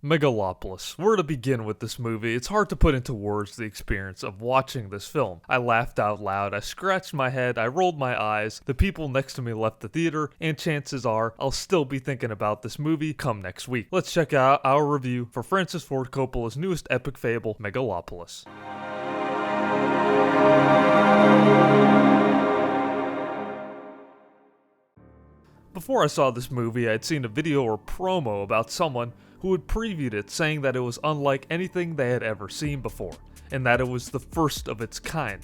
Megalopolis. Where to begin with this movie? It's hard to put into words the experience of watching this film. I laughed out loud, I scratched my head, I rolled my eyes, the people next to me left the theater, and chances are I'll still be thinking about this movie come next week. Let's check out our review for Francis Ford Coppola's newest epic fable, Megalopolis. Before I saw this movie, I'd seen a video or promo about someone who had previewed it, saying that it was unlike anything they had ever seen before, and that it was the first of its kind.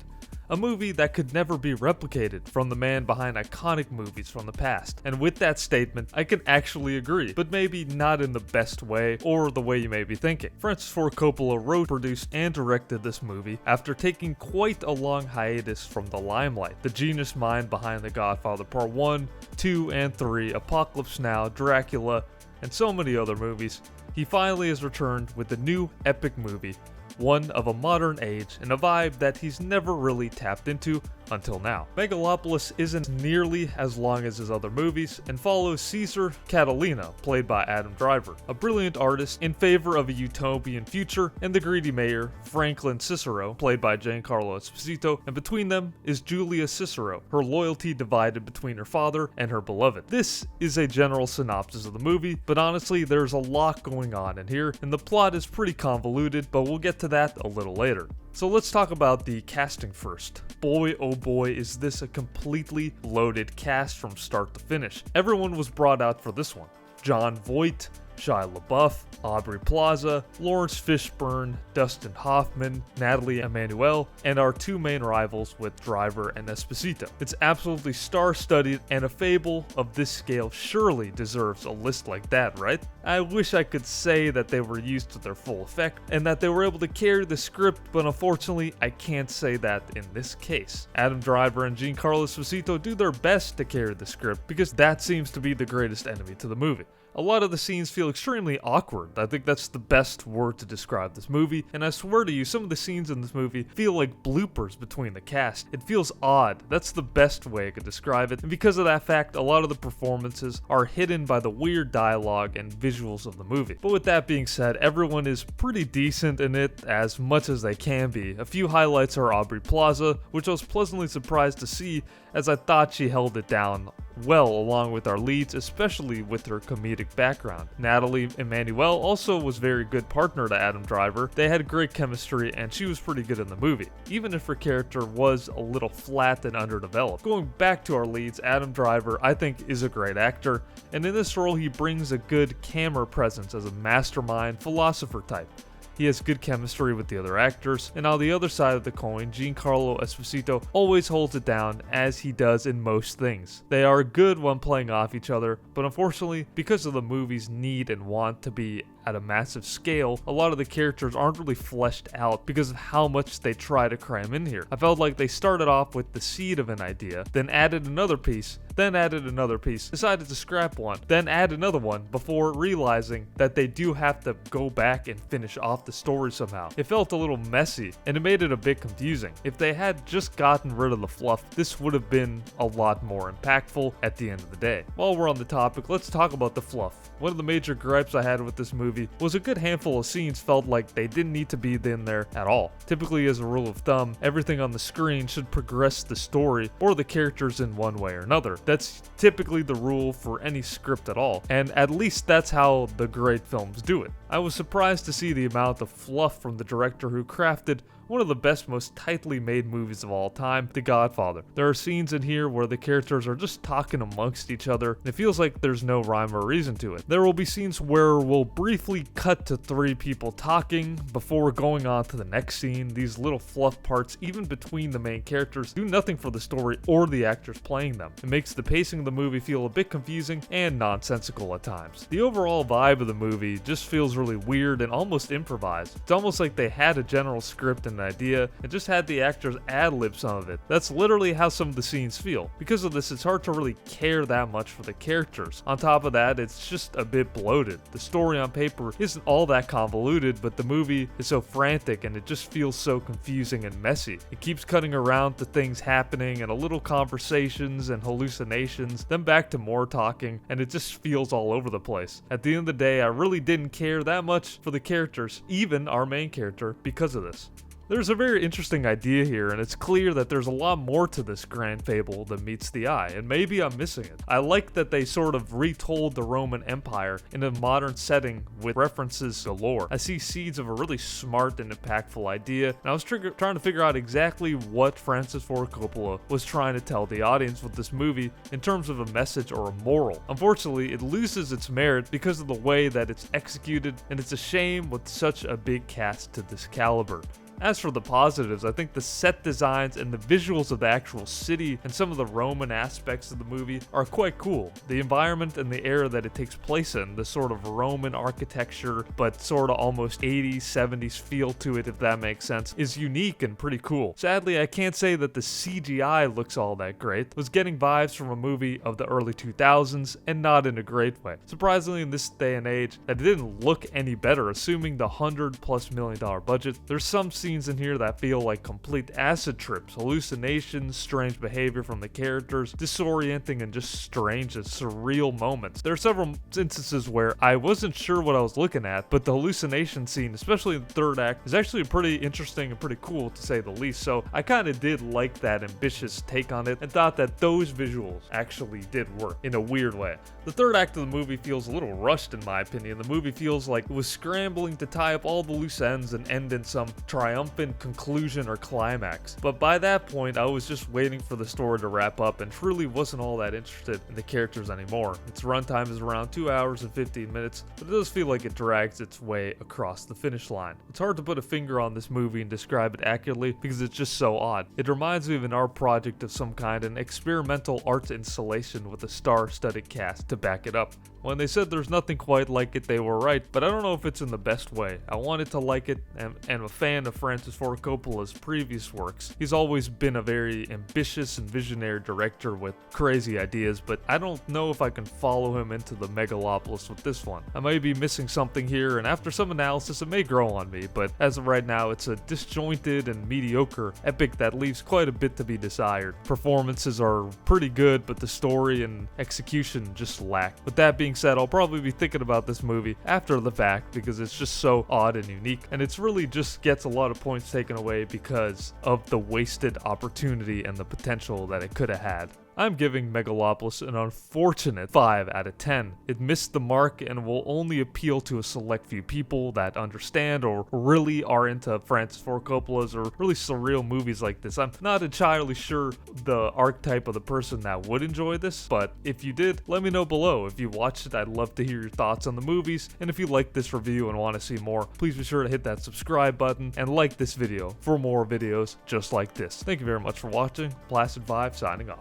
A movie that could never be replicated from the man behind iconic movies from the past. And with that statement, I can actually agree, but maybe not in the best way or the way you may be thinking. Francis Ford Coppola wrote, produced, and directed this movie after taking quite a long hiatus from the limelight. The genius mind behind The Godfather Part 1, 2, and 3, Apocalypse Now, Dracula, and so many other movies, he finally has returned with a new epic movie, one of a modern age and a vibe that he's never really tapped into until now. Megalopolis isn't nearly as long as his other movies and follows Cesar Catalina, played by Adam Driver, a brilliant artist in favor of a utopian future, and the greedy mayor, Franklyn Cicero, played by Giencardo Esposito, and between them is Julia Cicero, her loyalty divided between her father and her beloved. This is a general synopsis of the movie, but honestly there's a lot going on in here, and the plot is pretty convoluted, but we'll get to that a little later. So let's talk about the casting first. Boy oh boy is this a completely loaded cast from start to finish. Everyone was brought out for this one. Jon Voight, Shia LaBeouf, Aubrey Plaza, Lawrence Fishburne, Dustin Hoffman, Natalie Emmanuel, and our two main rivals with Driver and Esposito. It's absolutely star-studded, and a fable of this scale surely deserves a list like that, right? I wish I could say that they were used to their full effect, and that they were able to carry the script, but unfortunately, I can't say that in this case. Adam Driver and Giancarlo Esposito do their best to carry the script, because that seems to be the greatest enemy to the movie. A lot of the scenes feel extremely awkward. I think that's the best word to describe this movie, and I swear to you, some of the scenes in this movie feel like bloopers between the cast. It feels odd. That's the best way I could describe it, and because of that fact, a lot of the performances are hidden by the weird dialogue and visuals of the movie. But with that being said, everyone is pretty decent in it, as much as they can be. A few highlights are Aubrey Plaza, which I was pleasantly surprised to see, as I thought she held it down well along with our leads, especially with her comedic background. Natalie Emmanuel also was a very good partner to Adam Driver. They had great chemistry and she was pretty good in the movie, even if her character was a little flat and underdeveloped. Going back to our leads, Adam Driver I think is a great actor, and in this role he brings a good camera presence as a mastermind philosopher type. He has good chemistry with the other actors, and on the other side of the coin, Giancarlo Esposito always holds it down, as he does in most things. They are good when playing off each other, but unfortunately, because of the movie's need and want to be at a massive scale, a lot of the characters aren't really fleshed out because of how much they try to cram in here. I felt like they started off with the seed of an idea, then added another piece, decided to scrap one, then add another one before realizing that they do have to go back and finish off the story somehow. It felt a little messy, and it made it a bit confusing. If they had just gotten rid of the fluff, this would have been a lot more impactful at the end of the day. While we're on the topic, let's talk about the fluff. One of the major gripes I had with this movie was a good handful of scenes felt like they didn't need to be in there at all. Typically, as a rule of thumb, everything on the screen should progress the story or the characters in one way or another. That's typically the rule for any script at all, and at least that's how the great films do it. I was surprised to see the amount of fluff from the director who crafted one of the best, most tightly made movies of all time, The Godfather. There are scenes in here where the characters are just talking amongst each other, and it feels like there's no rhyme or reason to it. There will be scenes where we'll briefly cut to three people talking before going on to the next scene. These little fluff parts, even between the main characters, do nothing for the story or the actors playing them. It makes the pacing of the movie feel a bit confusing and nonsensical at times. The overall vibe of the movie just feels really weird and almost improvised. It's almost like they had a general script and an idea and just had the actors ad-lib some of it. That's literally how some of the scenes feel. Because of this, it's hard to really care that much for the characters. On top of that, it's just a bit bloated. The story on paper isn't all that convoluted, but the movie is so frantic and it just feels so confusing and messy. It keeps cutting around to things happening and a little conversations and hallucinations, then back to more talking, and it just feels all over the place. At the end of the day, I really didn't care that much for the characters, even our main character, because of this. There's a very interesting idea here, and it's clear that there's a lot more to this grand fable than meets the eye, and maybe I'm missing it. I like that they sort of retold the Roman Empire in a modern setting with references galore. I see seeds of a really smart and impactful idea, and I was trying to figure out exactly what Francis Ford Coppola was trying to tell the audience with this movie in terms of a message or a moral. Unfortunately, it loses its merit because of the way that it's executed, and it's a shame with such a big cast to this caliber. As for the positives, I think the set designs and the visuals of the actual city and some of the Roman aspects of the movie are quite cool. The environment and the era that it takes place in, the sort of Roman architecture, but sort of almost 80s, 70s feel to it, if that makes sense, is unique and pretty cool. Sadly, I can't say that the CGI looks all that great. I was getting vibes from a movie of the early 2000s, and not in a great way. Surprisingly, in this day and age, that it didn't look any better, assuming the $100+ million budget. There's some scenes in here that feel like complete acid trips, hallucinations, strange behavior from the characters, disorienting and just strange and surreal moments. There are several instances where I wasn't sure what I was looking at, but the hallucination scene, especially in the third act, is actually pretty interesting and pretty cool to say the least, so I kind of did like that ambitious take on it and thought that those visuals actually did work in a weird way. The third act of the movie feels a little rushed in my opinion. The movie feels like it was scrambling to tie up all the loose ends and end in some triumphant conclusion or climax. But by that point, I was just waiting for the story to wrap up and truly wasn't all that interested in the characters anymore. Its runtime is around 2 hours and 15 minutes, but it does feel like it drags its way across the finish line. It's hard to put a finger on this movie and describe it accurately because it's just so odd. It reminds me of an art project of some kind, an experimental art installation with a star-studded cast to back it up. When they said there's nothing quite like it, they were right, but I don't know if it's in the best way. I wanted to like it, and I'm a fan of Francis Ford Coppola's previous works. He's always been a very ambitious and visionary director with crazy ideas, but I don't know if I can follow him into the Megalopolis with this one. I may be missing something here, and after some analysis it may grow on me, but as of right now it's a disjointed and mediocre epic that leaves quite a bit to be desired. Performances are pretty good, but the story and execution just lack. With that being said, I'll probably be thinking about this movie after the fact because it's just so odd and unique, and it's really just gets a lot of points taken away because of the wasted opportunity and the potential that it could have had. I'm giving Megalopolis an unfortunate 5 out of 10. It missed the mark and will only appeal to a select few people that understand or really are into Francis Ford Coppola's or really surreal movies like this. I'm not entirely sure the archetype of the person that would enjoy this, but if you did, let me know below. If you watched it, I'd love to hear your thoughts on the movies, and if you like this review and want to see more, please be sure to hit that subscribe button and like this video for more videos just like this. Thank you very much for watching. Placid Vibe signing off.